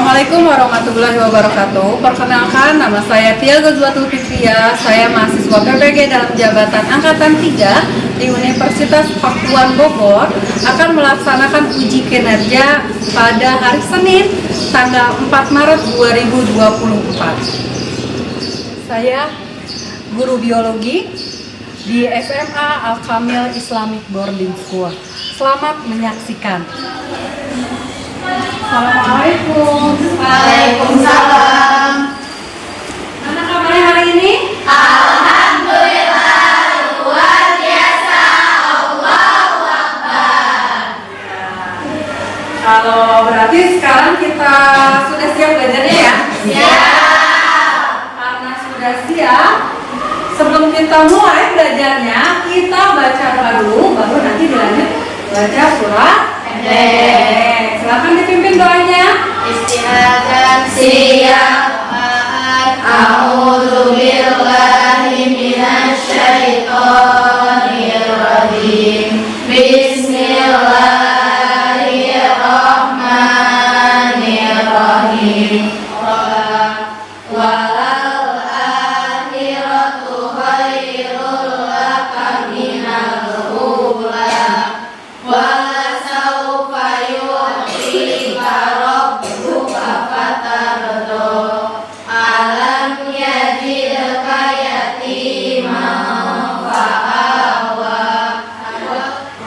Assalamualaikum warahmatullahi wabarakatuh. Perkenalkan, nama saya Tia Ghazwatul Fitriah. Saya mahasiswa PPG dalam jabatan Angkatan 3 di Universitas Pakuan Bogor, akan melaksanakan uji kinerja pada hari Senin tanggal 4 Maret 2024. Saya guru biologi di SMA Al-Kamil Islamic Boarding School. Selamat menyaksikan. Assalamualaikum. Waalaikumsalam. Mana kabarnya hari ini? Alhamdulillah, luar biasa. Allahu Akbar. Kalau berarti sekarang kita sudah siap belajarnya ya? Siap. Karena sudah siap, sebelum kita mulai belajarnya, kita baca dulu, baru nanti dilanjut baca surat pendek. Silakan dipimpin doanya. Istihadatan siap. A'udzu billahi minasyaitonir rajim. Bismillahirrahmanirrahim. Walal akhiratu khairul laka minal ula. Walasawfa yu'tika rabbuka fatardo. Alam yajidka yatiman fa'awa.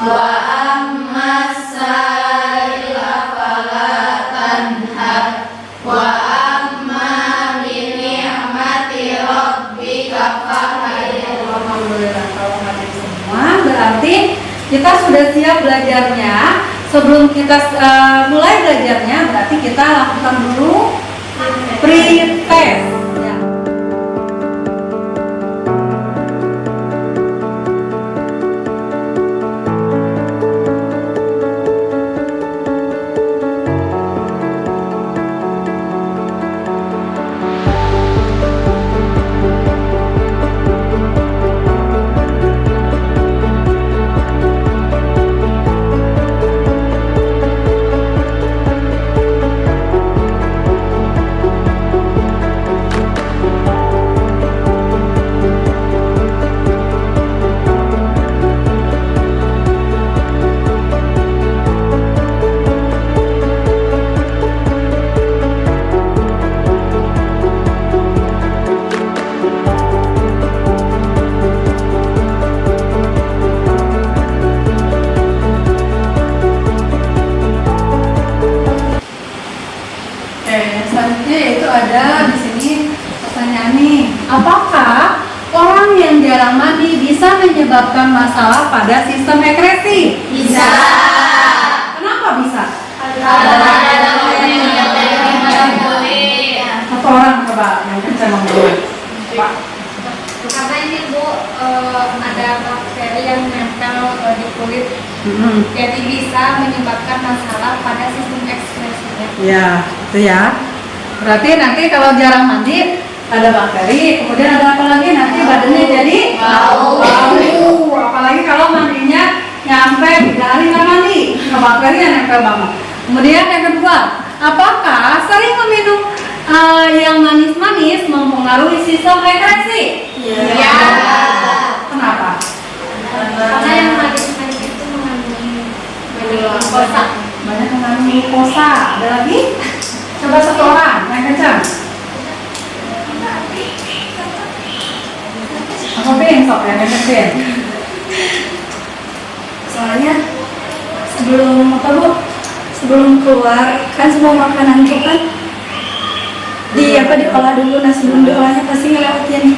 Wa ammas sa'ila fala tanhar. Wa amma bi ni'mati rabbika fahadir. Alhamdulillah, kalau hadir semua berarti kita sudah siap belajarnya. Sebelum kita mulai belajarnya, berarti kita lakukan dulu pre-test. Ya. Selanjutnya yaitu ada di sini pertanyaan nih, apakah orang yang jarang mandi bisa menyebabkan masalah pada sistem ekresi? Bisa. Kenapa bisa? Satu orang coba yang kencang ngomong. Pak. Karena ini Bu, ada bakteri yang nempel di kulit, jadi bisa menyebabkan masalah pada sistem ekskresinya. Ya, itu ya. Berarti nanti kalau jarang mandi ada bakteri, kemudian ada apa lagi? Nanti badannya jadi Bau. Apalagi kalau mandinya nyampe 3 hari nggak mandi, bakteri yang nempel banget. Kemudian yang kedua, apakah sering meminum yang manis-manis mempengaruhi sistem ekresi? Ya. Kenapa? Karena yang manis-manis itu mengandung glukosa. Banyak mengandung glukosa. Ada lagi? Coba satu orang yang kencang. Apa pin sok yang kencang? Soalnya sebelum apa Bu? Sebelum keluar kan semua makanan itu kan diolah dulu. Nah sebelum diolahnya pasti ngelewatin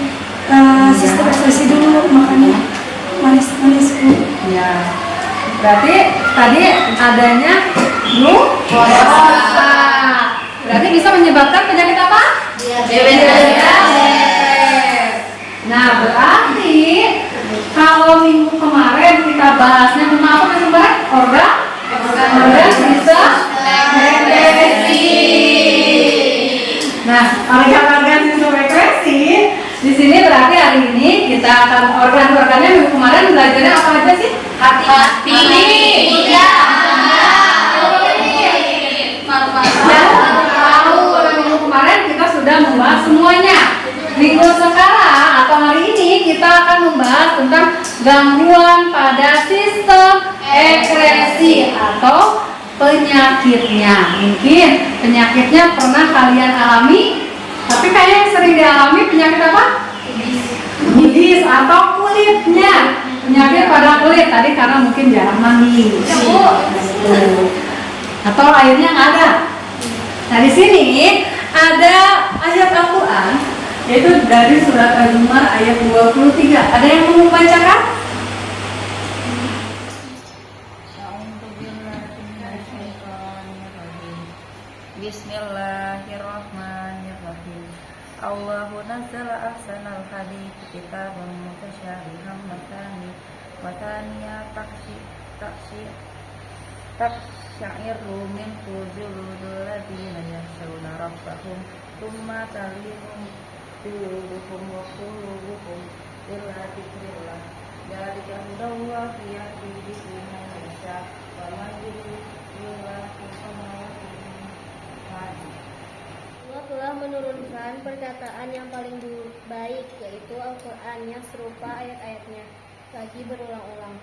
sistem ekspresi dulu, makanya manis-manis Bu. Ya. Berarti tadi adanya glukosa. Berarti bisa menyebabkan penyakit apa? Diabetes. Nah, berarti kalau minggu kemarin kita bahasnya tentang apa kemarin? Organ bisa ekresi. Nah, organ sistem ekresi di sini berarti hari ini kita akan organ-organnya minggu kemarin belajarnya apa aja sih? Hati. Iya. Paru-paru. membahas semuanya. Minggu sekarang atau hari ini kita akan membahas tentang gangguan pada sistem ekskresi atau penyakitnya. Mungkin penyakitnya pernah kalian alami, tapi kayaknya yang sering dialami penyakit apa? Bibis atau kulitnya. Penyakit pada kulit tadi karena mungkin jarang mandi. Atau airnya nggak ada. Nah di sini ada ayat Al-Quran yaitu dari surat Al-Zumar ayat 23. Ada yang mau membacakan? Bismillahirrahmanirrahim. Allahu nazzala ahsanal hadits kitaban mutasyabihan mataniya taksyiru minhu juludul ladzina yakhshawna rabbahum thumma talinu qulubuhum wa qulubuhum illa dzikrillah dzalika hudallahi yahdi bihi man yasha wa man yudlil Allah telah menurunkan perkataan yang paling baik, yaitu Al-Quran yang serupa ayat-ayatnya, lagi berulang-ulang.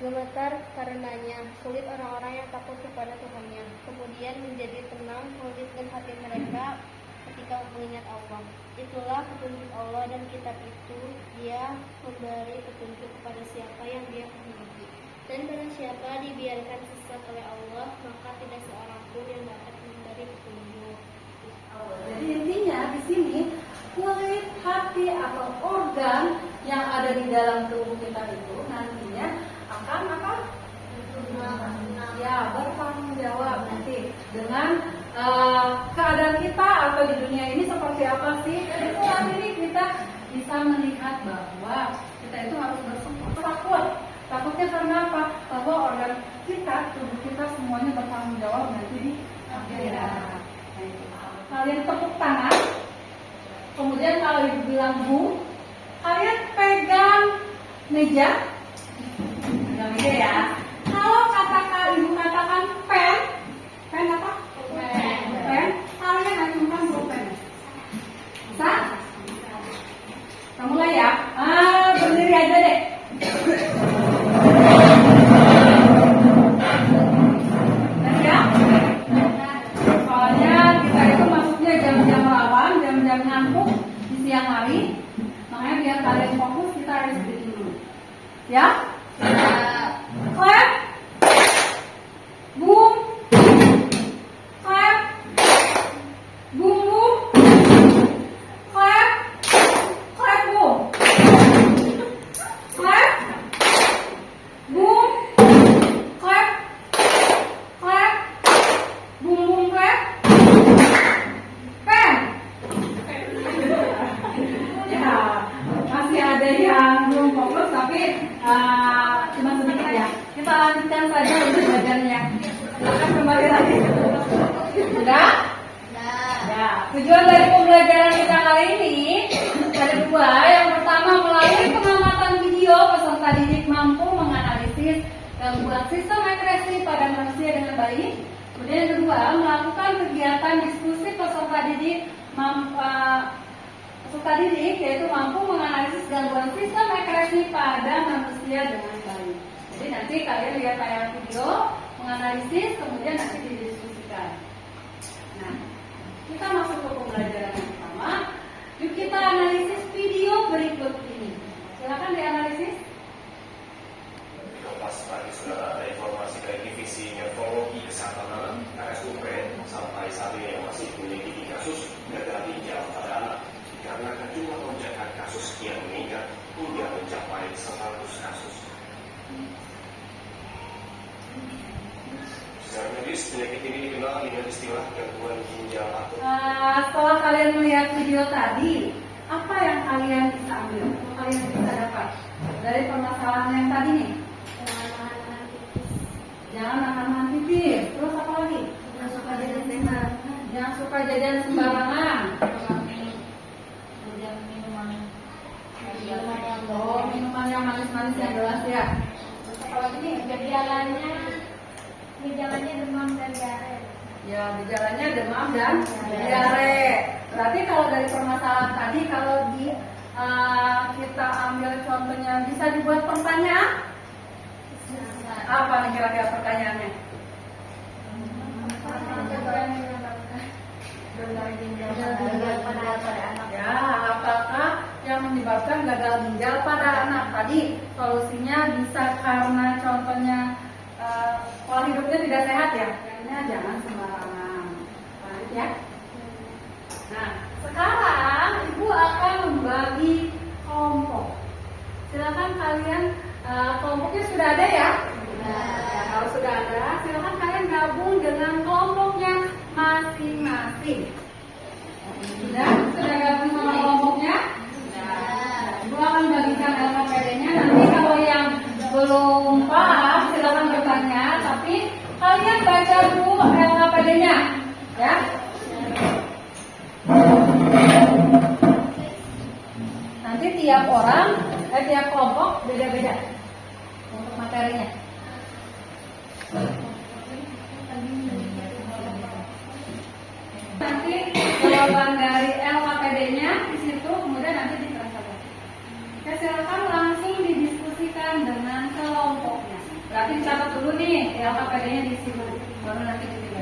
Gemetar karenanya kulit orang-orang yang takut kepada Tuhannya, kemudian menjadi tenang kulit dan hati mereka ketika mengingat Allah. Itulah petunjuk Allah, dan kitab itu Dia memberi petunjuk kepada siapa yang Dia kehendaki. Dan barang siapa dibiarkan sesat oleh Allah, maka tidak seorang pun yang dapat memberi petunjuk. Jadi intinya di sini kulit, hati atau organ yang ada di dalam tubuh kita itu nantinya akan apa? Ya, bertanggung jawab nanti dengan keadaan kita atau di dunia ini seperti apa sih? Jadi saat ini kita bisa melihat bahwa kita itu harus takut. Takutnya karena apa? Bahwa organ kita, tubuh kita semuanya bertanggung jawab nanti di akhirat. Kalian tepuk tangan, kemudian kalau ibu bilang bu, kalian pegang meja ya. Kalau ibu katakan pen apa? Pen, kalian acungkan pulpen. Bisa? Kamu mulai ya. Berdiri aja deh. Ngantuk di siang hari, makanya biar kalian fokus kita harus bikin dulu, ya. Clap, boom, clap, boom boom, clap, clap boom, clap, boom, clap, clap, boom boom clap. Masih ada yang belum fokus tapi cuma sedikit ya. Kita lanjutkan saja untuk belajarnya. Silakan kembali lagi. Sudah? Ya. Tujuan dari pembelajaran kita kali ini ada dua. Yang pertama, melalui pengamatan video peserta didik mampu menganalisis gangguan sistem ekskresi pada manusia dengan baik. Kemudian yang kedua, melakukan kegiatan diskusi peserta didik yaitu mampu menganalisis gangguan sistem ekskresi pada manusia dengan baik. Jadi nanti kalian lihat tayangan video, menganalisis, kemudian nanti didiskusikan. Nah, kita masuk ke pembelajaran yang pertama. Yuk kita analisis video berikut ini. Silakan dianalisis. Pas pagi saudara, ada informasi dari divisi nefrologi kesehatan anak RSUP sampai saat ini yang masih memiliki kasus gagal ginjal pada anak. Karena jumlah lonjakan kasus yang meningkat hingga mencapai 100 kasus. Secara medis, penyakit ini dikenal dengan istilah gangguan ginjal akut. Setelah kalian melihat video tadi, apa yang kalian bisa ambil? Apa kalian bisa dapat dari permasalahan yang tadi nih? Jangan makan pipis. Terus apa lagi? Jangan suka jajan sembarangan. Minuman yang manis-manis yang jelas ya. Terus apa lagi nih? Gejalanya demam dan diare. Ya, gejalanya demam dan diare. Berarti kalau dari permasalahan tadi, kalau kita ambil contohnya, bisa dibuat pertanyaan? Apa nih kira-kira pertanyaannya? Ya, apakah yang menyebabkan gagal ginjal pada anak? Tadi solusinya bisa karena contohnya pola hidupnya tidak sehat ya. Kayaknya jangan sembarangan. Baik ya. Nah, sekarang Ibu akan membagi kelompok. Silakan kalian, kelompoknya sudah ada ya? Ya, kalau sudah ada, silakan kalian gabung dengan kelompoknya masing-masing. Sudah gabung sama kelompoknya? Ibu akan bagikan LKPD-nya. Nanti kalau yang belum paham silakan bertanya, tapi kalian baca dulu LKPD-nya, ya. Nanti tiap orang, tiap kelompok beda-beda untuk materinya. Nanti jawaban dari LKPD-nya di situ, kemudian nanti ditranslate. Ya, silakan langsung didiskusikan dengan kelompoknya. Berarti dicatat dulu nih LKPD-nya di situ, baru nanti dipilih.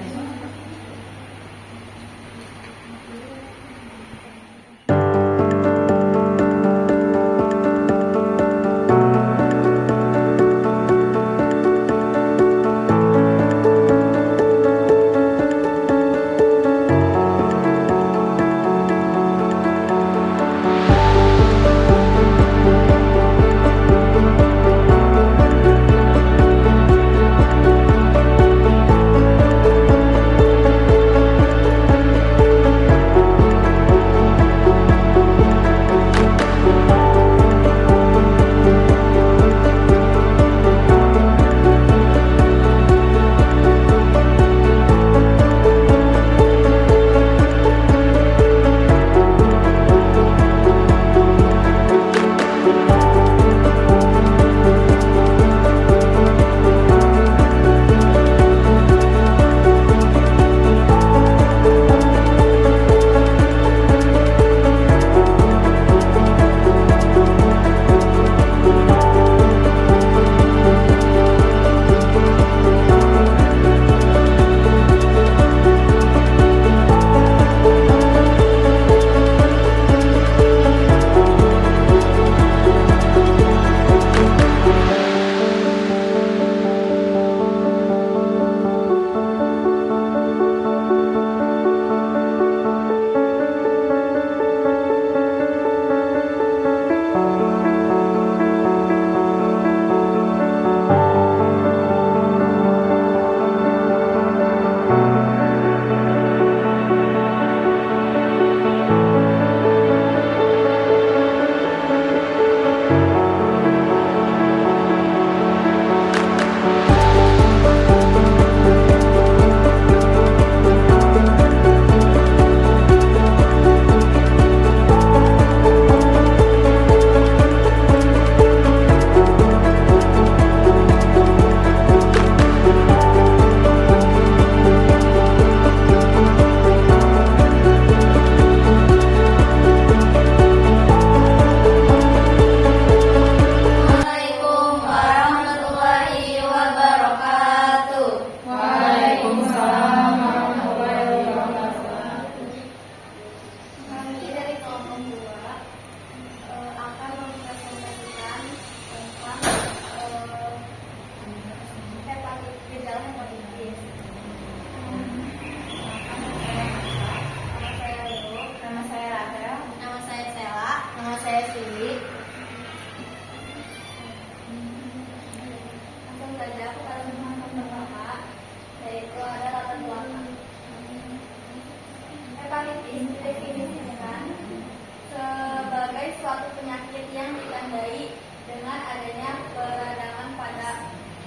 Hepatitis didefinisikan sebagai suatu penyakit yang ditandai dengan adanya peradangan pada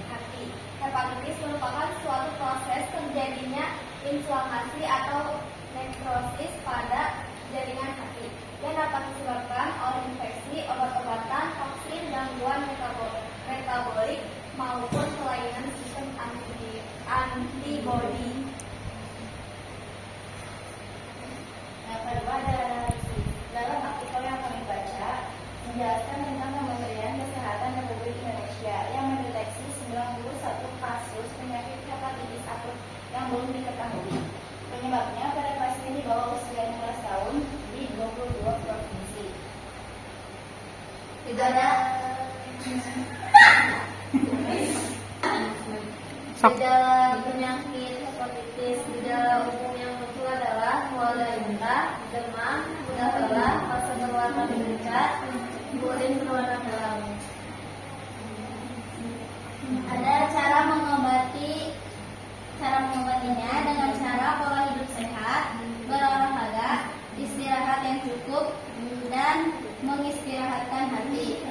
hati. Hepatitis merupakan suatu proses terjadinya inflamasi atau nekrosis pada jaringan hati yang dapat disebabkan oleh infeksi, obat-obatan, toksin, gangguan metabolik maupun kelainan sistem antibodi. Yang kedua menjelaskan tentang Kementerian Kesehatan Republik Indonesia yang mendeteksi 91 kasus penyakit hepatitis akut yang belum diketahui. Penyebabnya pada pasien di bawah usia 16 tahun di 22 provinsi. Gejala penyakit hepatitis, gejala umum yang muncul adalah mual dan muntah, demam, mudah lelah, rasa berwarna pucat, urin berwarna gelap. Ada cara mengobatinya dengan cara pola hidup sehat, berolahraga, istirahat yang cukup, dan mengistirahatkan hati.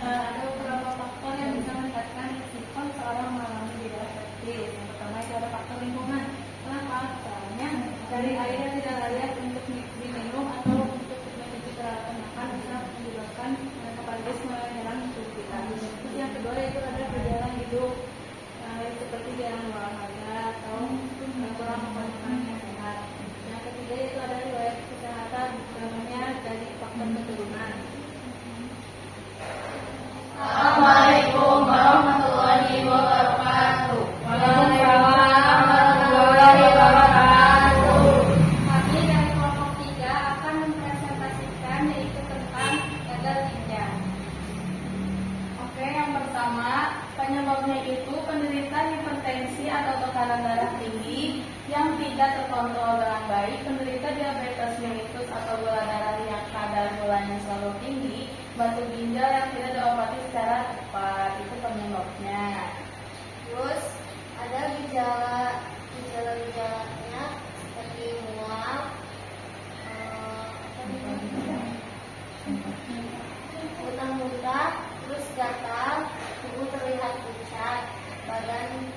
Ada beberapa faktor yang bisa meningkatkan risiko seorang mengalami gejala hepatitis. Yang pertama itu ada faktor lingkungan. Kenapa? Soalnya dari air yang tidak layak untuk diminum atau untuk mencuci peralatan makan bisa menyebabkan hepatitis mulai menyerang tubuh kita. Terus yang kedua yaitu ada gejala hidup seperti jarang olahraga atau kurang makan makanan yang sehat. Yang ketiga itu ada riwayat kesehatan, namanya dari faktor keturunan. Assalamualaikum warahmatullahi wabarakatuh. Waalaikumsalam warahmatullahi wabarakatuh. Kami dari kelompok 3 akan mempresentasikan yaitu tentang gagal ginjal. Oke, yang pertama penyebabnya itu penderita hipertensi atau tekanan darah tinggi yang tidak terkontrol dengan baik, penderita diabetes mellitus atau gula darah yang kadar gulanya selalu tinggi, batu ginjal yang tidak diobati secara tepat, itu penyebabnya. Terus ada gejala-gejalanya seperti mual, muntah-muntah, terus gatal, tubuh terlihat pucat, badan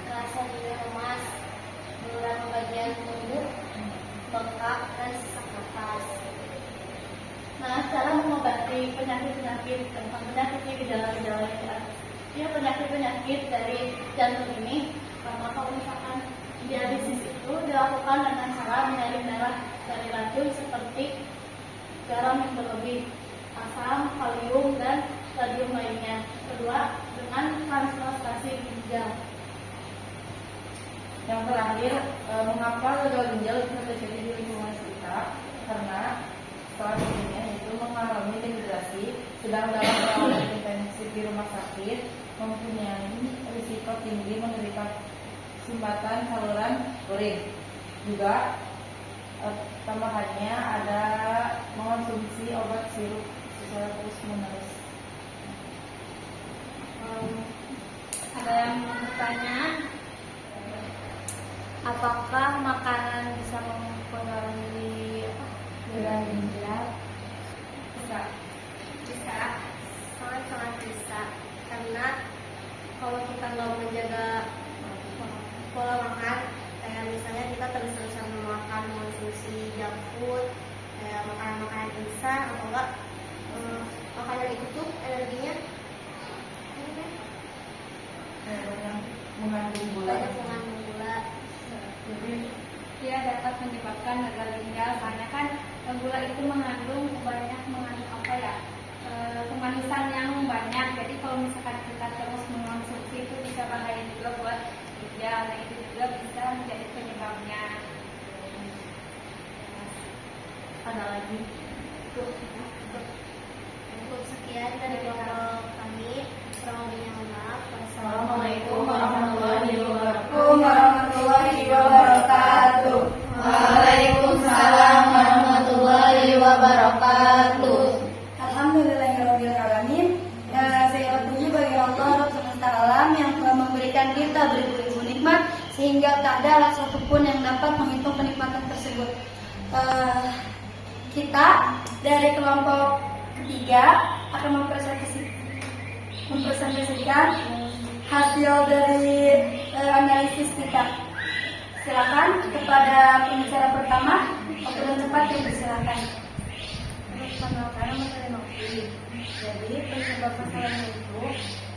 terasa juga lemas, beberapa bagian tubuh bengkak dan sesak nafas. Nah, cara mengobati penyakit-penyakit tentang penyakitnya gejala-gejala yang di atas. Ya, penyakit-penyakit dari jantung ini, karena kalau misalkan dialisis itu dilakukan dengan cara menyaring darah dari racun seperti garam yang berlebih, asam, kalium, dan radium lainnya. Kedua, dengan transplantasi ginjal. Yang terakhir, mengapa gagal ginjal bisa terjadi di lingkungan kita? Karena salah satunya itu mengalami dehidrasi, sedang dalam perawatan intensif di rumah sakit, mempunyai risiko tinggi menderita sumbatan saluran urin. Juga tambahannya ada mengonsumsi obat sirup secara terus-menerus. Ada yang bertanya, apakah makanan bisa mempengaruhi gagal ginjal? Bisa. Bisa, sangat-sangat bisa. Karena kalau kita nggak menjaga pola makan, kayak misalnya kita terus-terusan makan mengonsumsi junk food, kayak makanan-makanan instan atau enggak makanan itu tuh energinya Yang mengandung gula. banyak mengandung gula. Jadi Dia dapat menyebabkan gagal ginjal karena kan gula itu mengandung kemanisan yang banyak. Jadi kalau misalkan kita terus mengonsumsi itu bisa bahaya juga buat ginjal. Nah, itu juga bisa menjadi penyebabnya. ada lagi. Untuk sekian dari kelompok kami, kurang lebihnya mohon maaf. Assalamualaikum warahmatullahi wabarakatuh. Waalaikumsalam warahmatullahi wabarakatuh. Alhamdulillahirrahmanirrahim. Segala puji bagi Allah Rabb semesta alam yang telah memberikan kita beribu-ribu nikmat sehingga tak ada alat satupun yang dapat menghitung kenikmatan tersebut. Kita dari kelompok ketiga akan mempresentasikan hasil dari analisis kita. Silakan kepada pembicara pertama, waktu dan tempat dipersilakan. Perkenalkan, nama saya Novi. Jadi penyebab masalahnya itu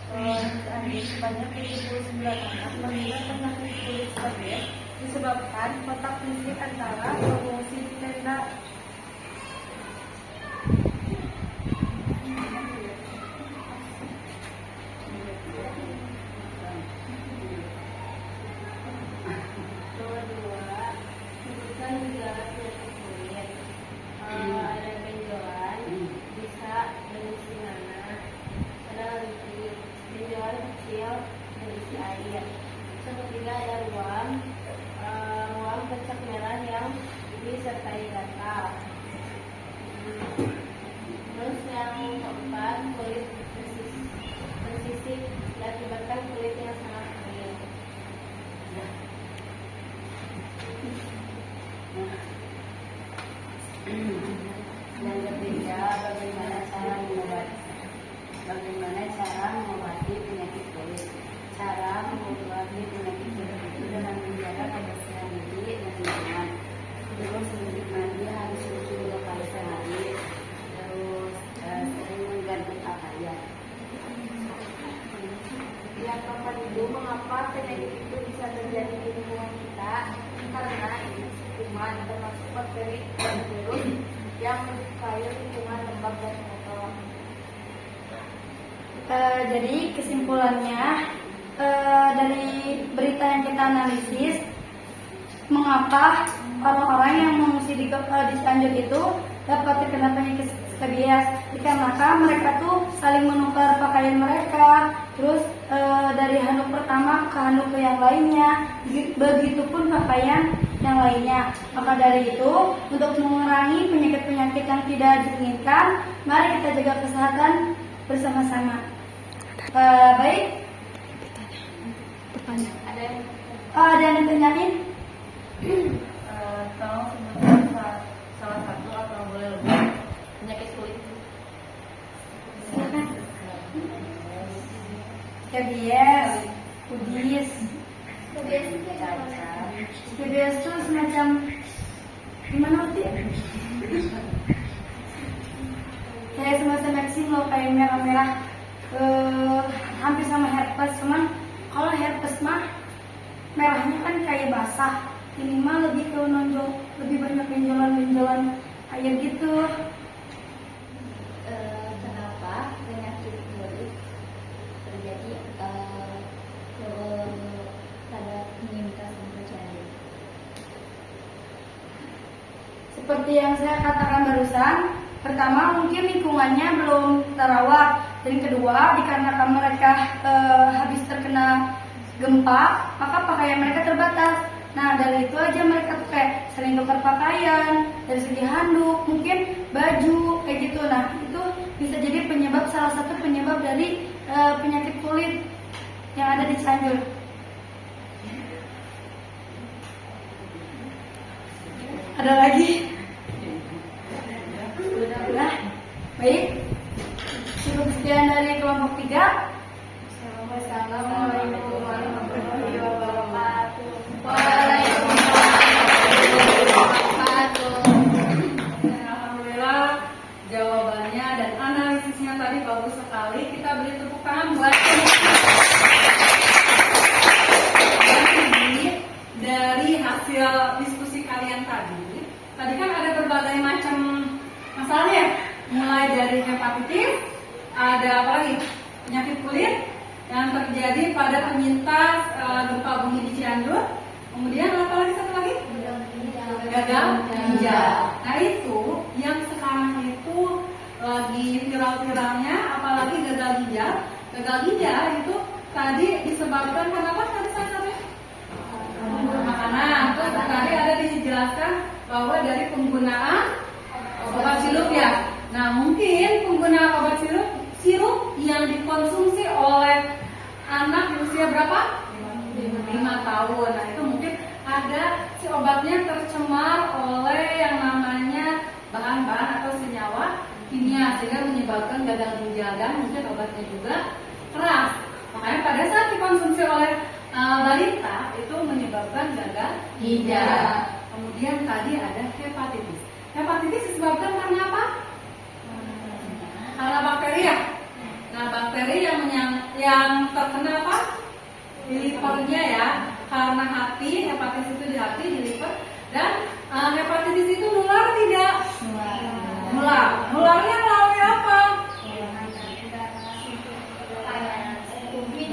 sebanyak 79 anak meninggal penyakit kulit sebagian disebabkan kontak fisik antara pengungsi di tenda. mengakibatkan kulit yang sangat kering. Dan ketiga, bagaimana cara mengobati penyakit kulit. Cara mengobati penyakit kulit itu dengan menjaga kebersihan diri dan lingkungan. Terus mandi harus cuci 2 kali sehari. Terus sering mengganti pakaian. Yang keempat itu, mengapa penyakit itu bisa terjadi di lingkungan kita? Karena ini kuman termasuk bakteri dan virus yang menyukai lingkungan lembab dan kotor. Jadi kesimpulannya dari berita yang kita analisis, mengapa orang-orang yang mengungsi di Cianjur itu dapat terkena penyakit skabies? Dikarenakan mereka tuh saling menukar pakaian mereka, terus dari handuk pertama ke handuk ke yang lainnya, begitupun pakaian yang lainnya. Maka dari itu, untuk mengurangi penyakit-penyakit yang tidak diinginkan, mari kita jaga kesehatan bersama-sama. Baik. Ada yang ditanyain? Tolong sebutkan salah satu atau boleh lebih penyakit kulit. Silakan. Skabies, kudis. Skabies itu semacam gimana sih? Kayak semacam eksim loh, kayak merah-merah. Hampir sama herpes, cuman kalau herpes mah merahnya kan kayak basah. Ini mah lebih ke nonjol, lebih banyak benjolan-benjolan air gitu. Kenapa penyakit kulit terjadi pada penyintas Cianjur? Seperti yang saya katakan barusan, pertama mungkin lingkungannya belum terawat, dan kedua dikarenakan mereka habis terkena gempa, maka pakaian mereka terbatas. Nah, dari itu aja mereka tuh kayak sering tukar pakaian, dari segi handuk, mungkin baju kayak gitu. Nah, itu bisa jadi penyebab, salah satu penyebab dari penyakit kulit yang ada di Cianjur. Ada lagi? Sudah. Baik. Cukup sekian dari kelompok 3. Assalamualaikum warahmatullahi wabarakatuh. Alhamdulillah, jawabannya dan analisisnya tadi bagus sekali. Kita beri tepuk tangan buat dari hasil diskusi kalian tadi. Tadi kan ada berbagai macam masalahnya, mulai dari hepatitis, ada apa lagi? Penyakit kulit yang terjadi pada penyintas gempa bumi di Cianjur. Kemudian apa lagi, satu lagi? Gagal ginjal. Nah, itu yang sekarang itu lagi viral-viralnya, apalagi gagal ginjal. Gagal ginjal itu tadi disebabkan kenapa? Tadi saya sampai makanan. Terus tadi ada dijelaskan bahwa dari penggunaan obat sirup ya. Nah, mungkin penggunaan obat sirup yang dikonsumsi oleh anak di usia berapa? 5 tahun. Nah, itu mungkin ada si obatnya tercemar oleh yang namanya bahan-bahan atau senyawa kimia sehingga menyebabkan gagal ginjal, dan mungkin obatnya juga keras. Makanya pada saat dikonsumsi oleh balita itu menyebabkan gagal ginjal. Kemudian tadi ada hepatitis. Hepatitis disebabkan karena apa? Karena bakteri ya. Nah, bakteri yang terkena apa? Di livernya ya. Karena hati, hepatitis itu di hati, di liver. Dan hepatitis itu nular tidak? Nular. Nularnya melalui apa?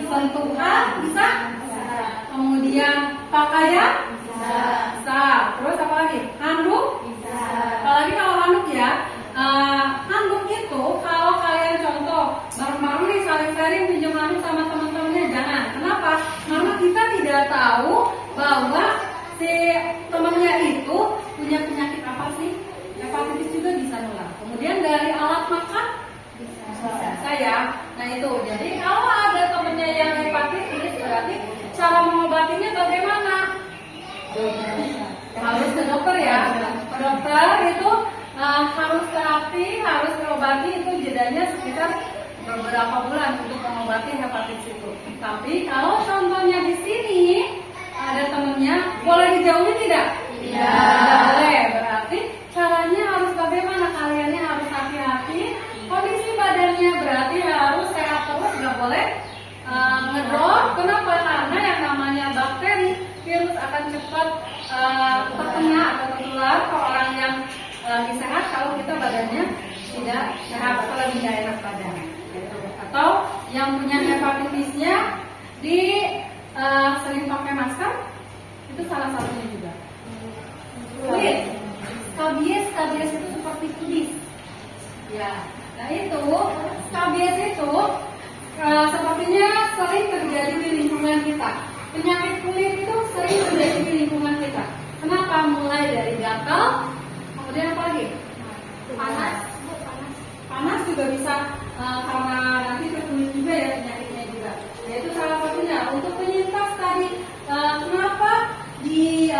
Sentuhan bisa? Kemudian pakaian? Bisa. Terus apa lagi? Handuk? Bisa. Apalagi kalau handuk ya. Handuk itu kalau kalian contoh bareng-bareng nih saling sharing pinjam handuk sama teman-temannya, jangan. Kenapa? Karena kita tidak tahu bahwa si temannya itu punya penyakit apa sih. Hepatitis juga bisa nular. Kemudian dari alat makan bisa ya. Nah itu, jadi kalau ada temannya yang mengobatinya bagaimana? Harus ke dokter ya. Ke dokter itu harus terapi, harus terobati, itu jedanya sekitar beberapa bulan untuk mengobati hepatitis itu. Tapi kalau contohnya di sini ada temennya, boleh dijauhi tidak? Tidak boleh. Berarti caranya harus bagaimana? Kaliannya harus hati-hati. Kondisi badannya berarti harus sehat terus, nggak boleh ngedrop. Kenapa? Karena yang namanya bakteri, virus akan cepat terkena atau tertular ke orang yang lagi sehat kalau kita badannya tidak sehat atau lagi nggak enak badan. Atau yang punya hepatitisnya sering pakai masker, itu salah satunya juga. Kulit, skabies itu seperti kudis. Ya, nah itu skabies itu sepertinya sering terjadi di lingkungan kita. Penyakit kulit itu sering terjadi di lingkungan kita. Kenapa? Mulai dari gatal, kemudian apa lagi? Panas juga bisa karena nanti ke kulit juga ya penyakitnya juga. Yaitu salah satunya. Untuk penyintas tadi, kenapa di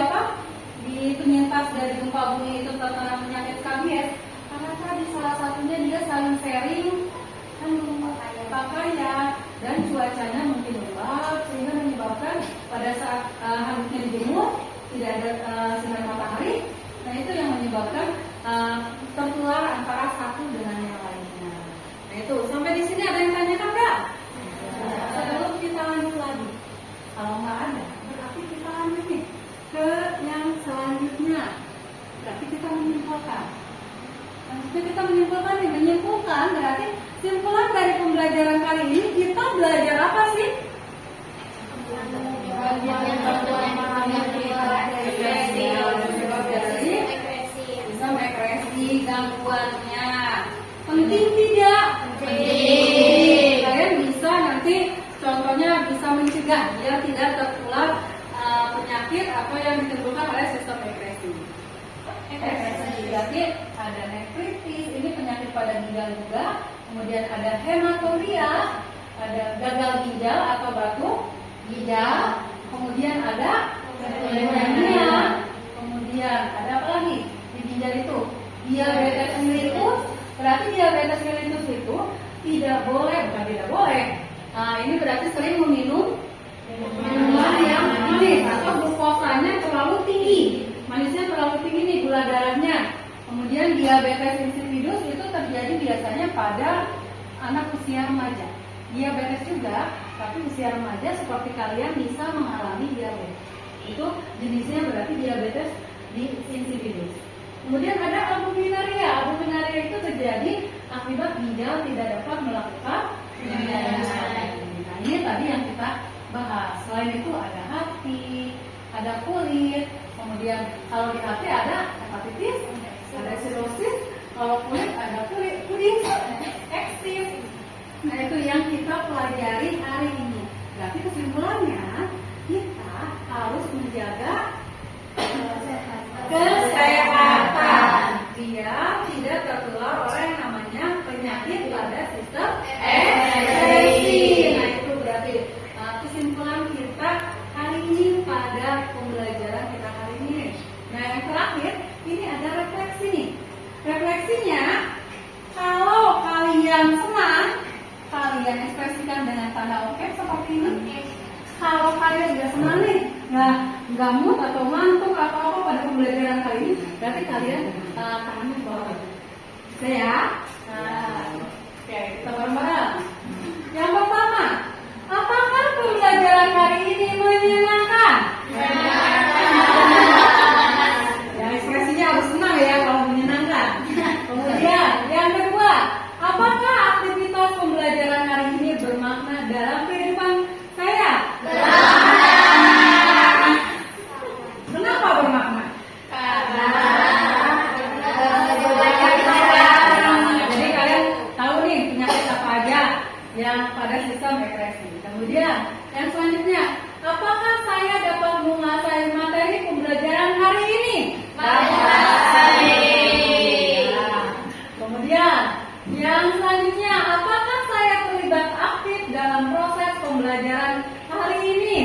penyintas dari gempa bumi itu terkena penyakit skabies? Karena tadi salah satunya dia saling sharing kan pakaian dan cuacanya mungkin lembab sehingga menyebabkan pada saat handuknya dijemur tidak ada sinar matahari. Nah itu yang menyebabkan tertular antara satu dengan yang lainnya. Nah itu sampai di sini ada yang tanyakan nggak? Sebelum kita lanjut lagi, kalau nggak ada, berarti kita lanjut nih ke yang selanjutnya. Berarti kita menyimpulkan. Selanjutnya kita menyimpulkan berarti simpulan dari pembelajaran kali ini kita belajar apa sih? Bisa regresi gangguannya. Penting tidak? Penting. Kalian bisa nanti contohnya bisa mencegah dia tidak tertular penyakit atau yang ditimbulkan oleh sistem regresi. Berarti ada nefritis, ini penyakit pada ginjal juga. Kemudian ada hematuria, ada gagal ginjal atau batu ginjal. Kemudian ada anemia. Kemudian ada apa lagi di ginjal itu? Diabetes mellitus. Berarti diabetes mellitus itu tidak boleh, bukan tidak boleh. Nah, ini berarti sering meminum minuman yang manis atau glukosanya terlalu tinggi. Manisnya terlalu tinggi nih gula darahnya. Kemudian diabetes insipidus itu terjadi biasanya pada anak usia remaja. Diabetes juga, tapi usia remaja seperti kalian bisa mengalami diabetes. Itu jenisnya berarti diabetes insipidus. Kemudian ada albuminaria. Albuminaria itu terjadi akibat ginjal tidak dapat melakukan penyediaan. Nah, ini tadi yang kita bahas. Selain itu ada hati, ada kulit. Kemudian kalau di hati ada hepatitis, ada sirosis. Kalau kulit ada kudis, eksis. Nah itu yang kita pelajari hari ini. Berarti kesimpulannya kita harus menjaga kesehatan biar tidak tertular oleh yang namanya penyakit pada sistem reproduksi. Nah itu berarti kesimpulan kita hari ini pada pembelajaran kita hari ini. Nah yang terakhir ini ada refleksi nih. Refleksinya kalau kalian senang, kalian ekspresikan dengan tanda oke seperti ini. Kalau kalian tidak senang nih, nggak mood atau ngantuk atau apa pada pembelajaran kali ini, berarti kalian tangannya ke bawah. Bisa ya? Oke, kita bareng-bareng. Yang pertama, apakah pembelajaran hari ini menyenangkan? Ya ekspresinya harus senang ya kalau menyenangkan. Kemudian yang kedua, apakah aktivitas pembelajaran hari ini bermakna dalam kehidupan saya? Kenapa bermakna? Jadi kalian tahu nih penyakit apa aja yang pada sistem reproduksi. Kemudian yang selanjutnya, apakah saya dapat menguasai materi pembelajaran hari ini? Kemudian yang selanjutnya, apakah saya terlibat aktif dalam proses pembelajaran hari ini?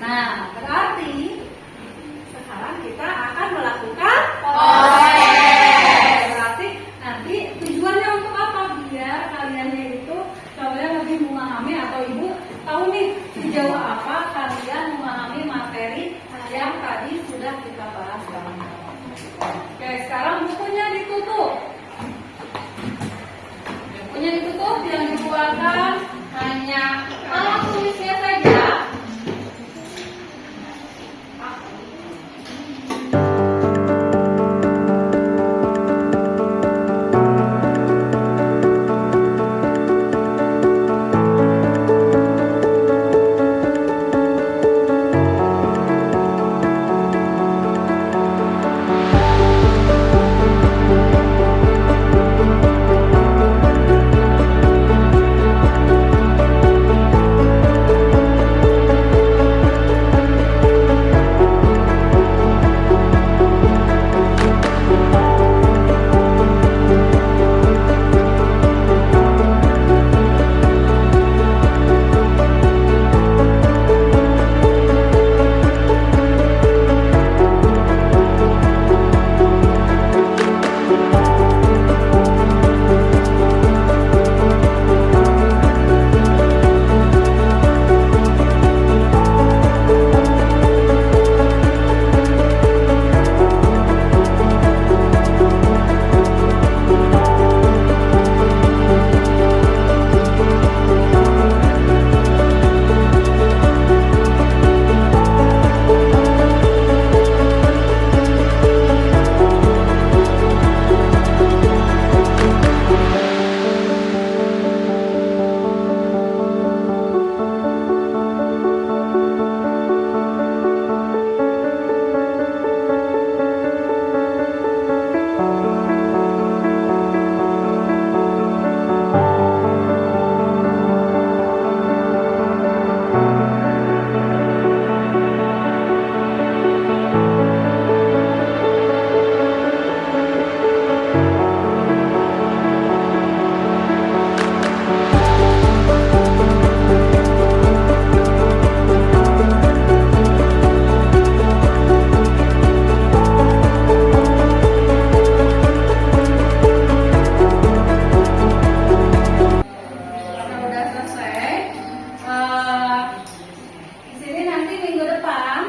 Nah, berarti sekarang kita akan melakukan berarti nanti tujuannya untuk apa? Biar kaliannya itu kalian lebih memahami atau ibu tahu nih sejauh apa kalian memahami materi yang tadi sudah kita bahas. Oke, sekarang bukunya ditutup. Bukunya ditutup, yang dikeluarkan hanya alat tulisnya saja. Udah selesai. Di sini nanti minggu depan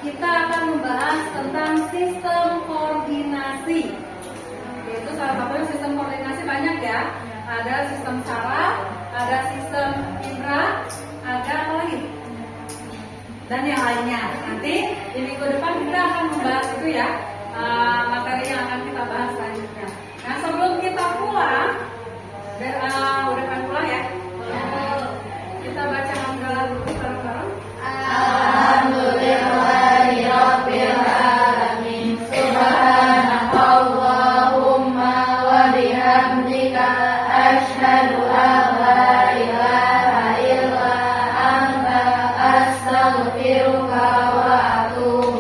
kita akan membahas tentang sistem koordinasi. Yaitu salah satunya sistem koordinasi banyak ya. Ada sistem saraf, ada sistem indera, ada apa lagi? Dan yang lainnya. Nanti di minggu depan kita akan membahas itu ya. Materi yang akan kita bahas selanjutnya. Nah, sebelum kita pulang, udah kan pulang ya? Kita baca hamdalah dulu bareng-bareng. Alhamdulillahirabbil Subhanakallahumma wa bihamdika asyhadu an la ilaha illa anta astaghfiruka wa atubu